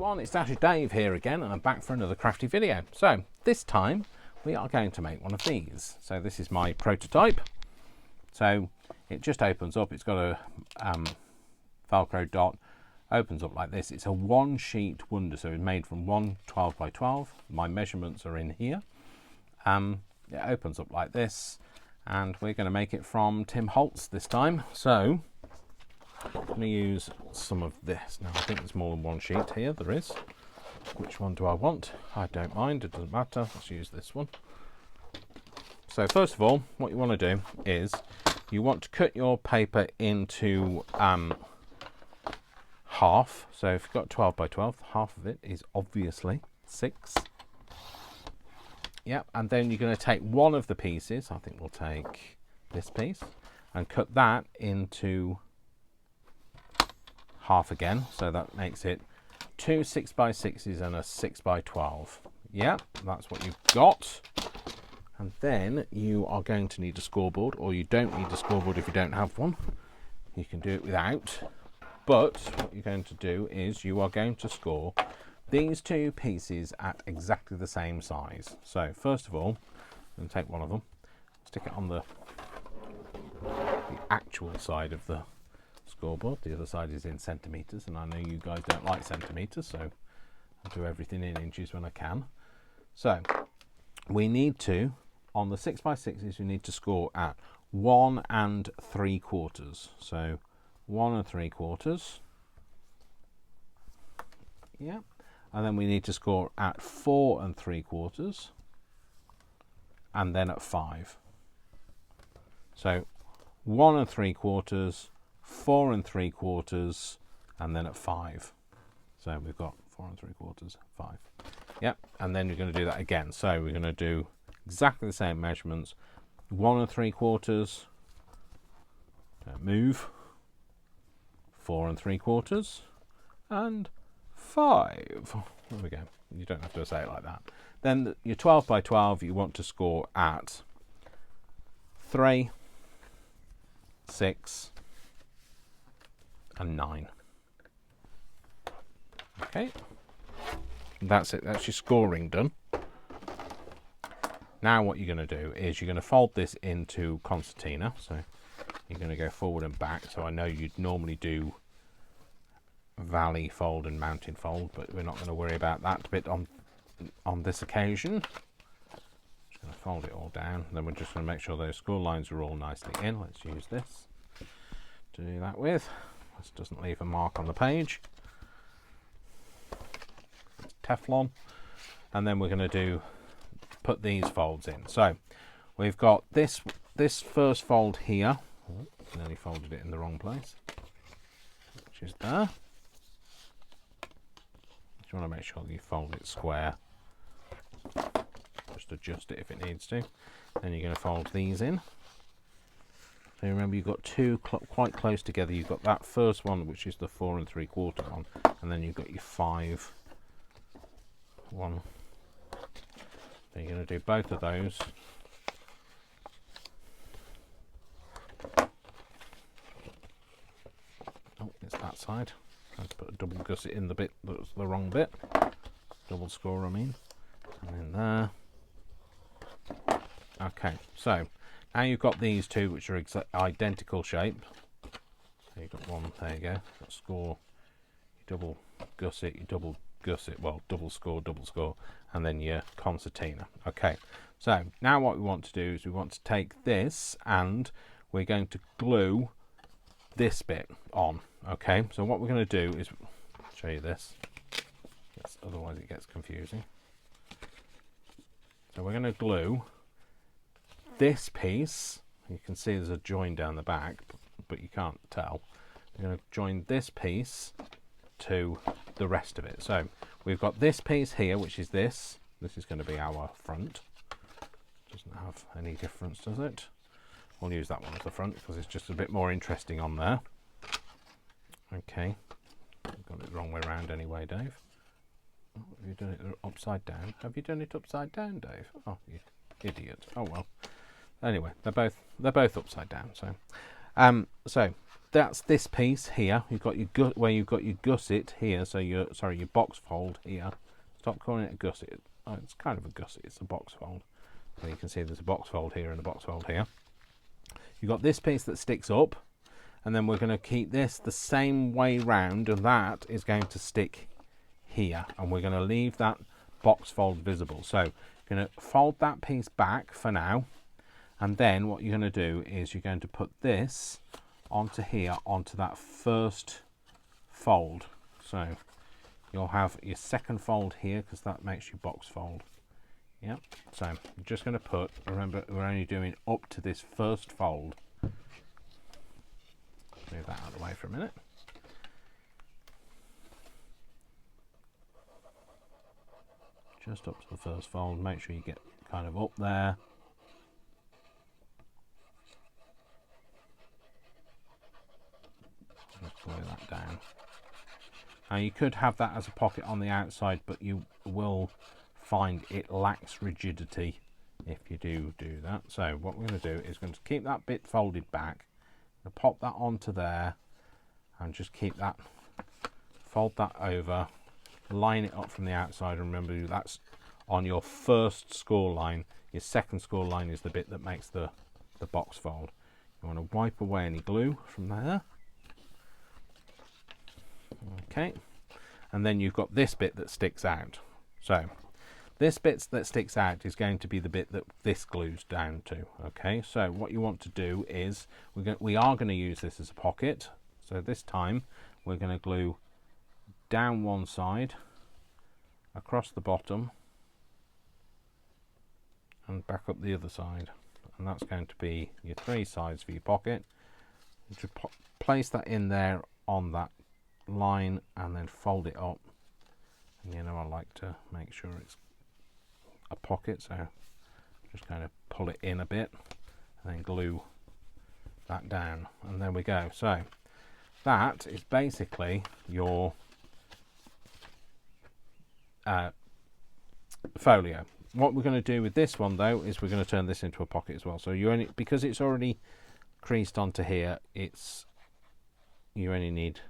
everyone, it's Dasher Dave here again, and I'm back for another crafty video. So this time we are going to make one of these. So this is my prototype. So it just opens up, it's got a Velcro dot, opens up like this. It's a one sheet wonder, so it's made from one 12 by 12. My measurements are in here. It opens up like this, and we're going to make it from Tim Holtz this time. So I'm going to use some of this. Now I think there's more than one sheet here. There is. Which one do I want? I don't mind, it doesn't matter. Let's use this one. So first of all, what you want to do is you want to cut your paper into half. So if you've got 12 by 12, half of it is obviously 6. Yep, and then you're going to take one of the pieces, I think we'll take this piece, and cut that into half again. So that makes it 2 6 by 6s and a 6 by 12. Yeah, that's what you've got. And then you are going to need a scoreboard, or you don't need a scoreboard if you don't have one. You can do it without. But what you're going to do is you are going to score these two pieces at exactly the same size. So first of all, I'm going to take one of them, stick it on the actual side of the scoreboard. The other side is in centimetres, and I know you guys don't like centimetres, so I do everything in inches when I can. So we need to, on the 6 by 6s, we need to score at 1 3/4. So 1 3/4. Yeah. And then we need to score at 4 3/4, and then at 5. So 1 3/4, 4 3/4, and then at 5. So we've got 4 3/4, 5. Yep, and then we're going to do that again. So we're going to do exactly the same measurements. 1 3/4, don't move, 4 3/4, and 5. There we go. You don't have to say it like that. Then your 12 by 12 you want to score at 3, 6, and 9. Okay, that's it. That's your scoring done. Now what you're going to do is you're going to fold this into concertina. So you're going to go forward and back. So I know you'd normally do valley fold and mountain fold, but we're not going to worry about that bit on this occasion. Just going to fold it all down, then we're just going to make sure those score lines are all nicely in. Let's use this to do that with. This doesn't leave a mark on the page. It's Teflon. And then we're going to put these folds in. So we've got this first fold here. Oh, nearly folded it in the wrong place, which is there. You want to make sure that you fold it square. Just adjust it if it needs to. Then you're going to fold these in. So remember, you've got two quite close together. You've got that first one, which is the 4 3/4 one, and then you've got your 5 one. Then you're going to do both of those. Oh, it's that side. Trying to put a double gusset in the bit that's the wrong bit. Double score, I mean. And in there. Okay, so now you've got these two, which are identical shape. So you've got one, there you go. Got score, you double gusset, you double gusset, well, double score, and then your concertina. Okay, so now what we want to do is we want to take this and we're going to glue this bit on. Okay, so what we're going to do is show you this. Yes, otherwise it gets confusing. So we're going to glue this piece. You can see there's a join down the back, but you can't tell. We're going to join this piece to the rest of it. So we've got this piece here, which is this. This is going to be our front. Doesn't have any difference, does it? We'll use that one as the front because it's just a bit more interesting on there. Okay, I've got it the wrong way around anyway, Dave. Oh, have you done it upside down? Have you done it upside down, Dave? Oh, you idiot. Oh well. Anyway, they're both upside down. So that's this piece here. You've got your where you've got your gusset here. So your box fold here. Stop calling it a gusset. Oh, it's kind of a gusset. It's a box fold. So you can see there's a box fold here and a box fold here. You've got this piece that sticks up, and then we're going to keep this the same way round, and that is going to stick here, and we're going to leave that box fold visible. So you're going to fold that piece back for now, and then what you're going to do is you're going to put this onto here, onto that first fold. So you'll have your second fold here, because that makes your box fold. Yep. So I'm just going to put, remember we're only doing up to this first fold. Move that out of the way for a minute. Just up to the first fold, make sure you get kind of up there. Just glue that down. Now you could have that as a pocket on the outside, but you will find it lacks rigidity if you do that. So what we're going to do is going to keep that bit folded back, pop that onto there, and just keep that, fold that over, line it up from the outside, and remember that's on your first score line. Your second score line is the bit that makes the box fold. You want to wipe away any glue from there. Okay, and then you've got this bit that sticks out. So this bit that sticks out is going to be the bit that this glues down to. Okay, so what you want to do is we are going to use this as a pocket. So this time we're going to glue down one side, across the bottom, and back up the other side, and that's going to be your 3 sides for your pocket. You should place that in there on that line, and then fold it up. And you know, I like to make sure it's a pocket, so just kind of pull it in a bit and then glue that down, and there we go. So that is basically your folio. What we're going to do with this one though is we're going to turn this into a pocket as well. So you only, because it's already creased onto here, you only need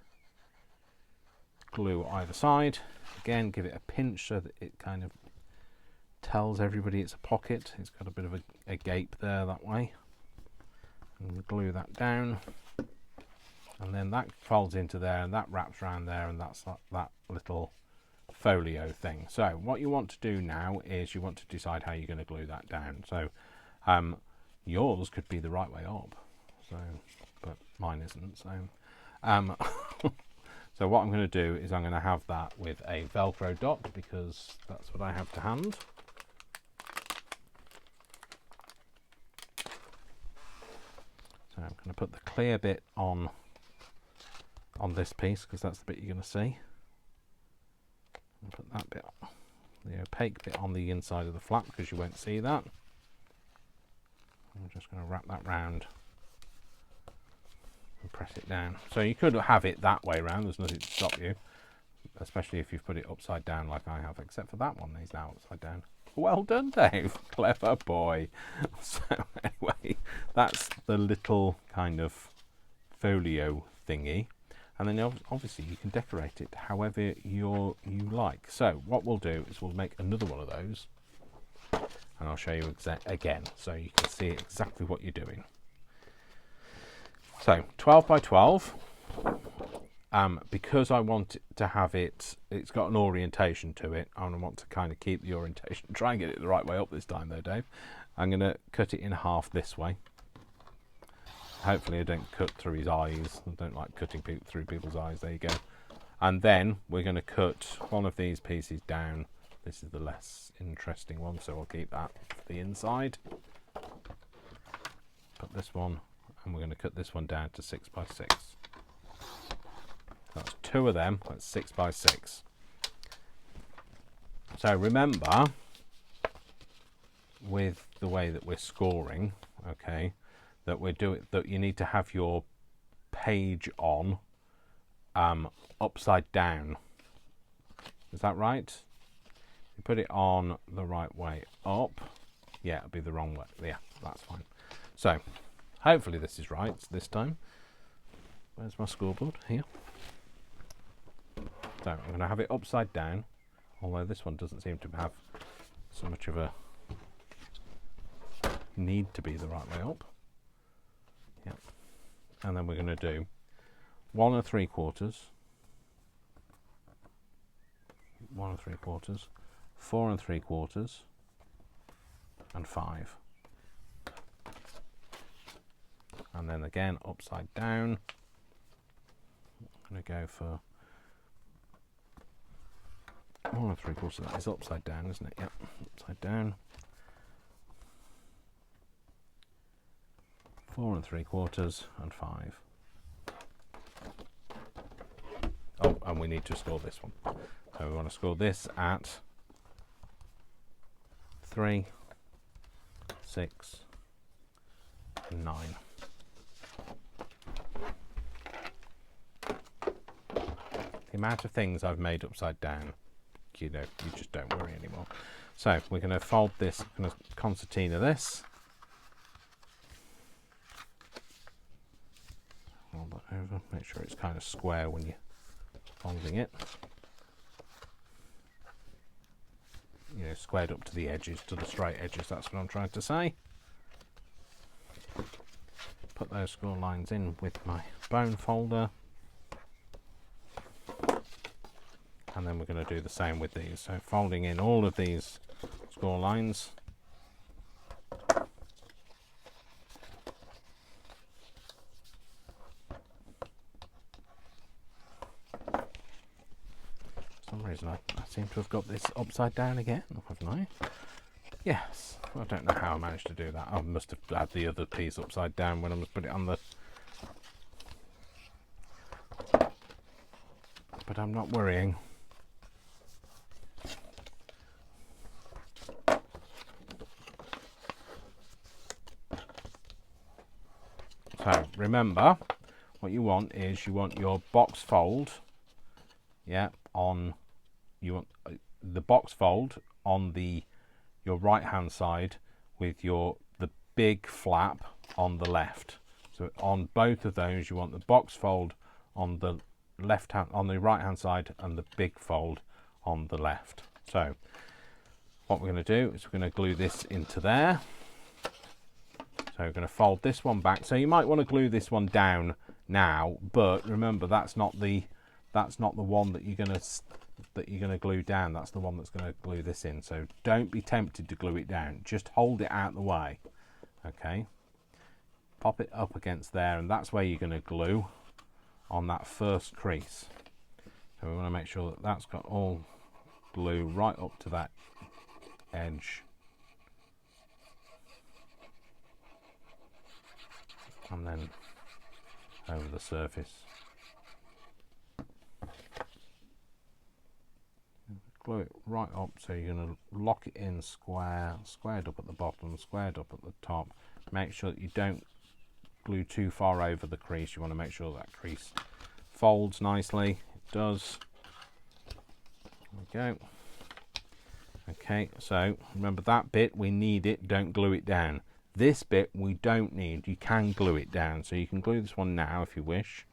glue either side. Again, give it a pinch so that it kind of tells everybody it's a pocket. It's got a bit of a gape there that way, and glue that down, and then that folds into there, and that wraps around there, and that's that little folio thing. So what you want to do now is you want to decide how you're going to glue that down. So yours could be the right way up, so, but mine isn't. So so what I'm going to do is I'm going to have that with a Velcro dot, because that's what I have to hand. So I'm going to put the clear bit on this piece, because that's the bit you're going to see. And put that bit, the opaque bit, on the inside of the flap, because you won't see that. I'm just going to wrap that round and press it down. So you could have it that way round, there's nothing to stop you, especially if you've put it upside down like I have, except for that one is now upside down. Well done, Dave. Clever boy. So anyway, that's the little kind of folio thingy. And then obviously you can decorate it however you like. So what we'll do is we'll make another one of those, and I'll show you again so you can see exactly what you're doing. So 12 by 12. Because I want to have it's got an orientation to it, and I want to kind of keep the orientation, try and get it the right way up this time though, Dave. I'm going to cut it in half this way. Hopefully I don't cut through his eyes. I don't like cutting through people's eyes. There you go. And then we're going to cut one of these pieces down. This is the less interesting one, so I'll keep that for the inside. Put this one, and we're going to cut this one down to 6 by 6. That's 2 of them, that's 6 by 6. So remember, with the way that we're scoring, okay, that you need to have your page on upside down. Is that right? You put it on the right way up. Yeah, it'll be the wrong way. Yeah, that's fine. So hopefully this is right this time. Where's my scoreboard? Here. So I'm going to have it upside down, although this one doesn't seem to have so much of a need to be the right way up. Yep. And then we're going to do 1 3/4, 1 3/4, 4 3/4, and 5. And then again upside down. I'm going to go for 1 3/4. That is upside down, isn't it? Yep, upside down. 4 3/4 and 5. Oh, and we need to score this one. So we want to score this at 3, 6, and 9. The amount of things I've made upside down, you know, you just don't worry anymore. So we're going to fold this, going to concertina this. Fold that over, make sure it's kind of square when you're folding it. You know, squared up to the edges, to the straight edges, that's what I'm trying to say. Put those score lines in with my bone folder. And then we're going to do the same with these. So folding in all of these score lines. For some reason I seem to have got this upside down again, haven't I? Yes. I don't know how I managed to do that. I must have had the other piece upside down when I was put it on the... But I'm not worrying. So remember, what you want is you want your box fold, yeah, on you want the box fold on your right hand side with the big flap on the left. So on both of those, you want the box fold on the right hand side and the big fold on the left. So what we're going to do is we're going to glue this into there. So we're going to fold this one back. So you might want to glue this one down now, but remember that's not the one that you're going to glue down. That's the one that's going to glue this in. So don't be tempted to glue it down. Just hold it out the way. Okay. Pop it up against there, and that's where you're going to glue on that first crease. So we want to make sure that that's got all glue right up to that edge. And then over the surface. Glue it right up, so you're going to lock it in squared up at the bottom, squared up at the top. Make sure that you don't glue too far over the crease. You want to make sure that crease folds nicely. It does. There we go. Okay, so remember that bit, we need it, don't glue it down. This bit we don't need, you can glue it down. So you can glue this one now if you wish.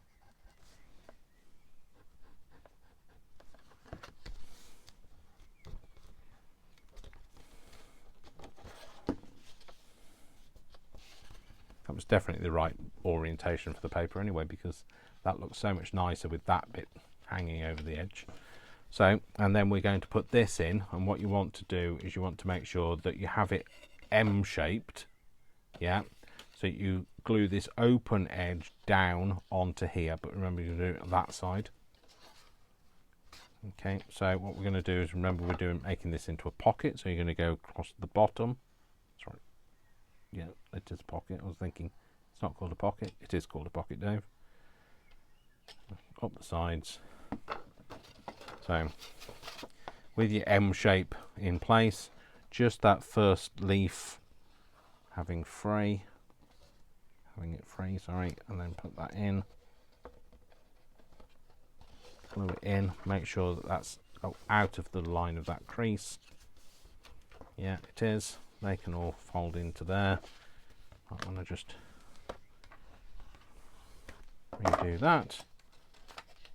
That was definitely the right orientation for the paper anyway, because that looks so much nicer with that bit hanging over the edge. So, and then we're going to put this in, and what you want to do is you want to make sure that you have it M-shaped. Yeah, so you glue this open edge down onto here, but remember you do it on that side. Okay, so what we're going to do is, remember we're making this into a pocket, so you're going to go across the bottom. Sorry, yeah, it is a pocket. I was thinking it's not called a pocket. It is called a pocket, Dave. Up the sides. So with your M shape in place, just that first leaf having it free, sorry, and then put that in, glue it in, make sure that that's out of the line of that crease. Yeah, it is. They can all fold into there. I want to just redo that.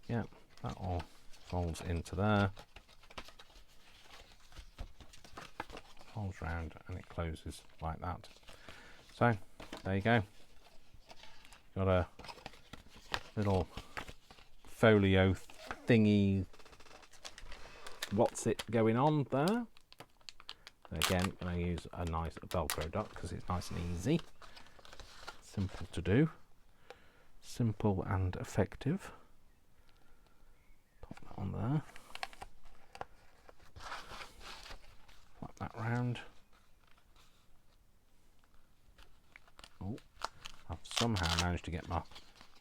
Yeah, that all folds into there. Folds round and it closes like that. So there you go. Got a little folio thingy. What's it going on there? Again, I'm going to use a nice Velcro dot because it's nice and easy. Simple to do. Simple and effective. Pop that on there. Flap that round. Oh, I've somehow managed to get my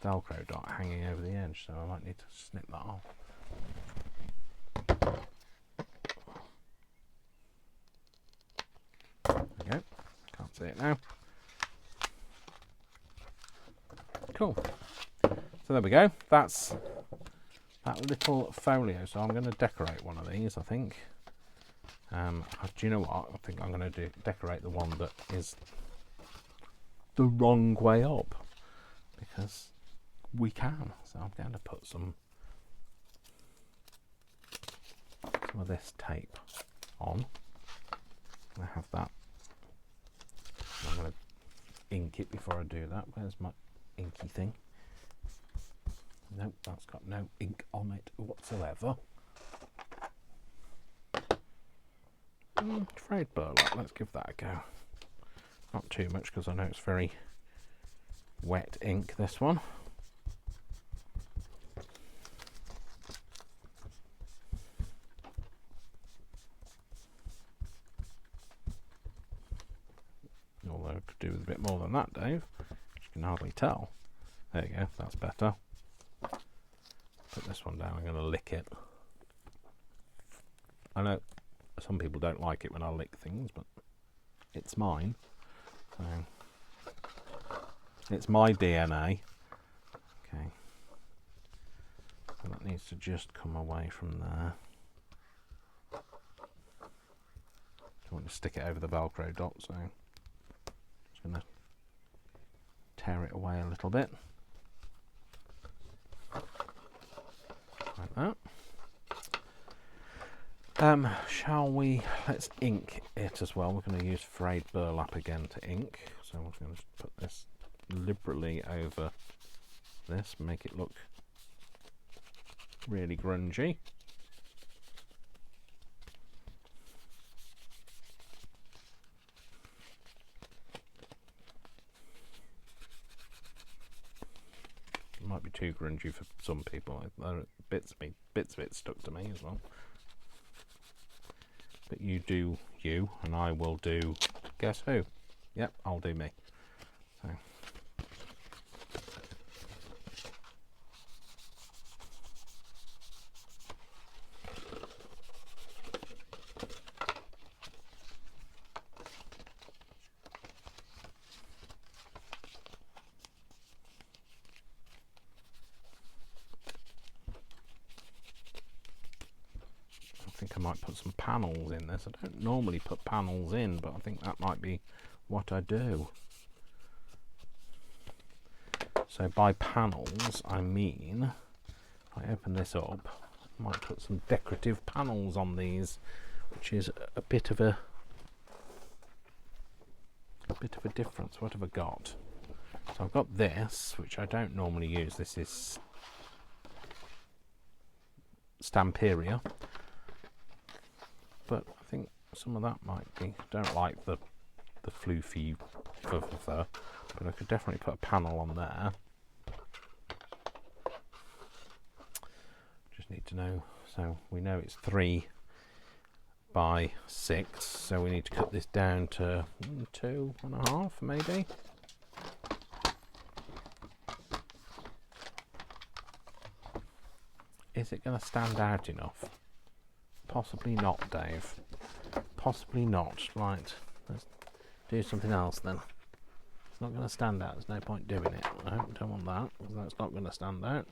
Velcro dot hanging over the edge, so I might need to snip that off. There we go. Can't see it now. Cool. So there we go. That's that little folio. So I'm going to decorate one of these, I think. Do you know what? I think I'm going to decorate the one that is the wrong way up, because we can. So I'm going to put some of this tape on. I have that. I'm going to ink it before I do that. Where's my inky thing? Nope, that's got no ink on it whatsoever. Frayed burlap, let's give that a go. Not too much because I know it's very wet ink, this one. Although I could do with a bit more than that, Dave. You can hardly tell. There you go, that's better. Put this one down, I'm going to lick it. I know some people don't like it when I lick things, but it's mine. So it's my DNA. Okay. So that needs to just come away from there. Don't want to stick it over the Velcro dot, so just going to tear it away a little bit. Like that. Shall we? Let's ink it as well. We're going to use frayed burlap again to ink. So I'm going to put this liberally over this, make it look really grungy. It might be too grungy for some people. Bits of it stuck to me as well. But you do you, and I will do, guess who? Yep, I'll do me. So. I think I might put some panels in this. I don't normally put panels in, but I think that might be what I do. So by panels, I mean, if I open this up, I might put some decorative panels on these, which is a bit of a difference. What have I got? So I've got this, which I don't normally use. This is Stamperia. But I think some of that might be. Don't like the floofy fur, but I could definitely put a panel on there. Just need to know. So we know it's 3 by 6. So we need to cut this down to 2.5 maybe. Is it going to stand out enough? Possibly not, Dave. Possibly not. Right, let's do something else then. It's not going to stand out. There's no point doing it. No, don't want that, because that's not going to stand out.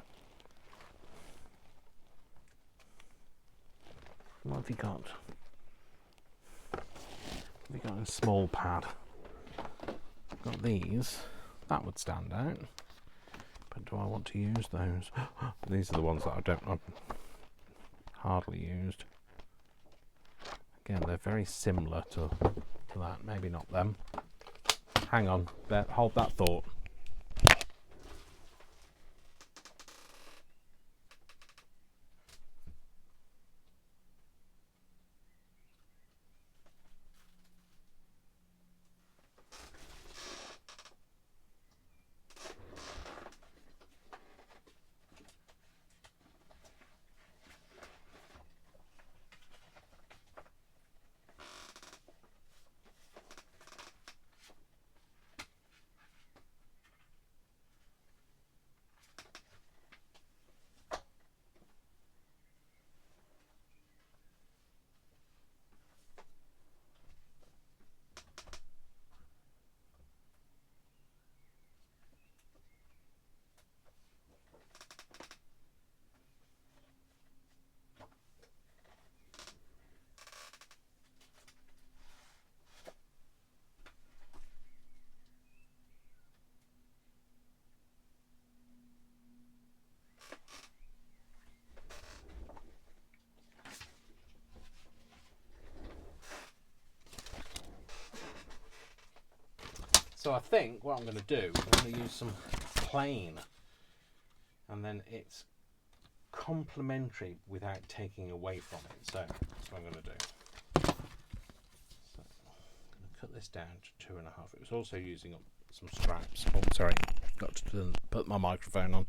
What have you got? What have you got in a small pad? Got these. That would stand out. But do I want to use those? These are the ones that I've hardly used. Again, they're very similar to that. Maybe not them. Hang on, hold that thought. So I think what I'm going to do, I'm going to use some plain, and then it's complementary without taking away from it. So that's what I'm going to do. So I'm going to cut this down to 2.5. It was also using up some straps. Oh, sorry, got to put my microphone on.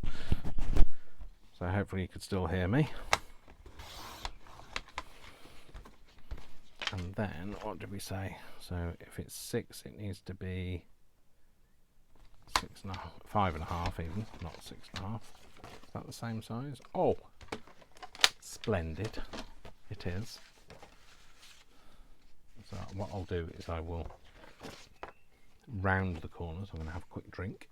So hopefully you could still hear me. And then, what did we say? So if it's 6, it needs to be 6.5, 5.5 even, not 6.5. Is that the same size? Oh, splendid. It is. So what I'll do is I will round the corners. I'm going to have a quick drink.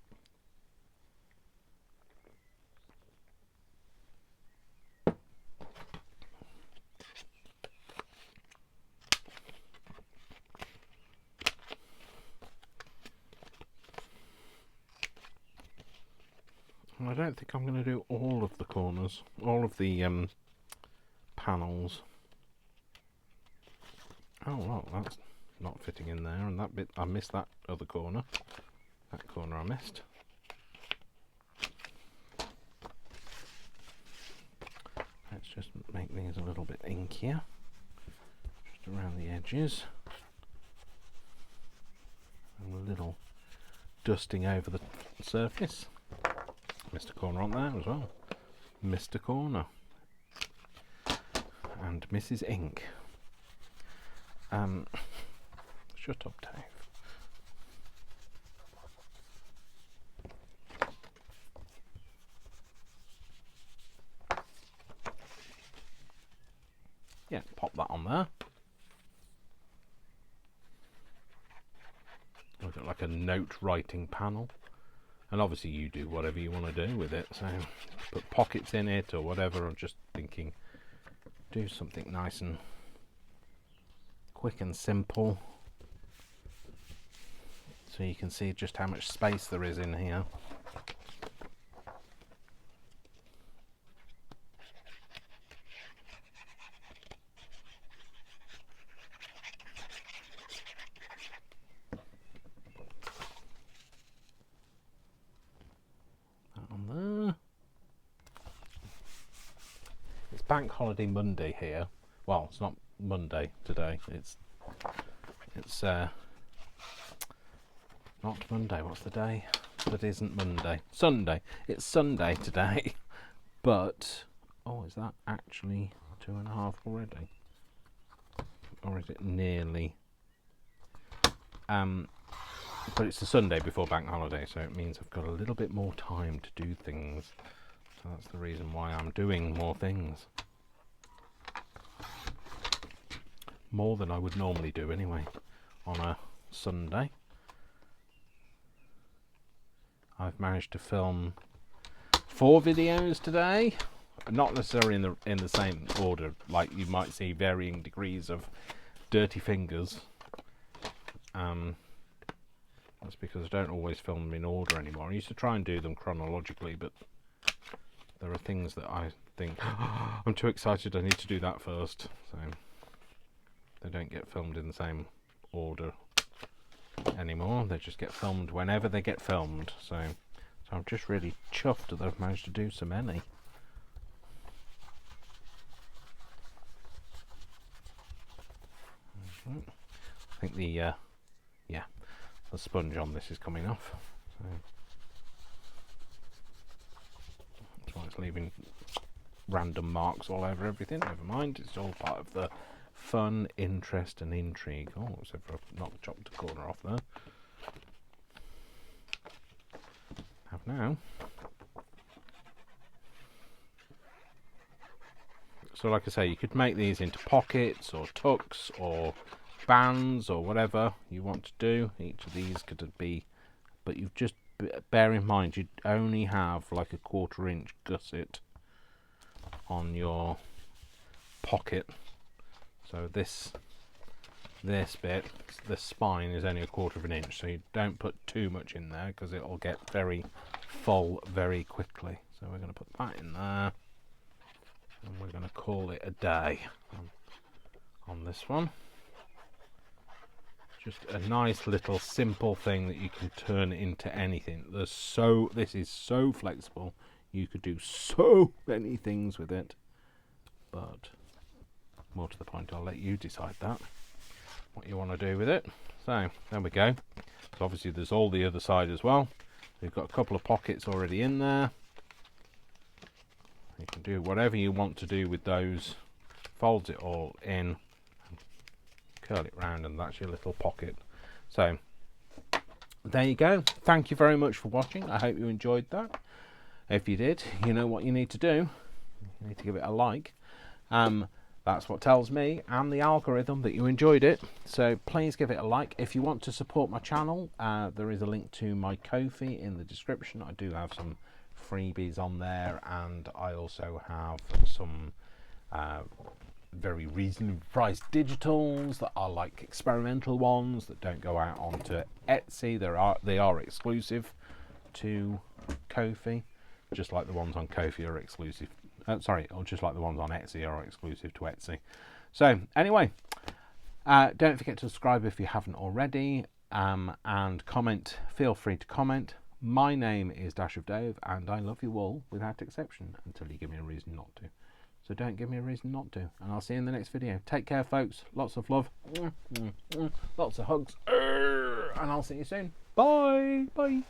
I don't think I'm going to do all of the corners, all of the panels. Oh well, that's not fitting in there, and that bit, I missed that other corner. That corner I missed. Let's just make these a little bit inkier, just around the edges. And a little dusting over the surface. Missed a corner on there as well. Missed a corner. And Mrs. Ink. Shut up, Dave. Yeah, pop that on there. Look at like a note writing panel. And obviously you do whatever you want to do with it, so put pockets in it or whatever. I'm just thinking, do something nice and quick and simple, so you can see just how much space there is in here. Bank holiday Monday here. Well, it's not Monday today. It's not Monday. What's the day that isn't Monday? Sunday. It's Sunday today. But oh, is that actually 2.5 already? Or is it nearly? But it's the Sunday before bank holiday, so it means I've got a little bit more time to do things. So that's the reason why I'm doing more things. More than I would normally do anyway on a Sunday. I've managed to film 4 videos today. Not necessarily in the same order, like you might see varying degrees of dirty fingers That's because I don't always film them in order anymore. I used to try and do them chronologically, but there are things that I think, oh, I'm too excited, I need to do that first. So they don't get filmed in the same order anymore. They just get filmed whenever they get filmed. So I'm just really chuffed that I've managed to do so many. I think the sponge on this is coming off. So that's why it's leaving random marks all over everything. Never mind, it's all part of the fun, interest and intrigue. Oh, as if I've not chopped a corner off there. Have now. So like I say, you could make these into pockets or tucks or bands or whatever you want to do. Each of these could be, but you've just bear in mind you only have like a 1/4 inch gusset on your pocket. So this bit, the spine is only a 1/4 inch, so you don't put too much in there because it'll get very full very quickly. So we're going to put that in there, and we're going to call it a day on this one. Just a nice little simple thing that you can turn into anything. This is so flexible. You could do so many things with it, but more to the point, I'll let you decide that, what you want to do with it. So there we go. So obviously there's all the other side as well. We've got a couple of pockets already in there. You can do whatever you want to do with those. Folds it all in, curl it round, and that's your little pocket. So there you go. Thank you very much for watching. I hope you enjoyed that. If you did, you know what you need to do. You need to give it a like. That's what tells me and the algorithm that you enjoyed it. So please give it a like. If you want to support my channel, there is a link to my Ko-fi in the description. I do have some freebies on there, and I also have some very reasonably priced digitals that are like experimental ones that don't go out onto Etsy. They are exclusive to Ko-fi, just like the ones on Ko-fi are exclusive. Or just like the ones on Etsy are exclusive to Etsy. So anyway, don't forget to subscribe if you haven't already, and comment. Feel free to comment. My name is Dash of Dave, and I love you all without exception until you give me a reason not to. So don't give me a reason not to, and I'll see you in the next video. Take care, folks. Lots of love. Lots of hugs. And I'll see you soon. Bye. Bye.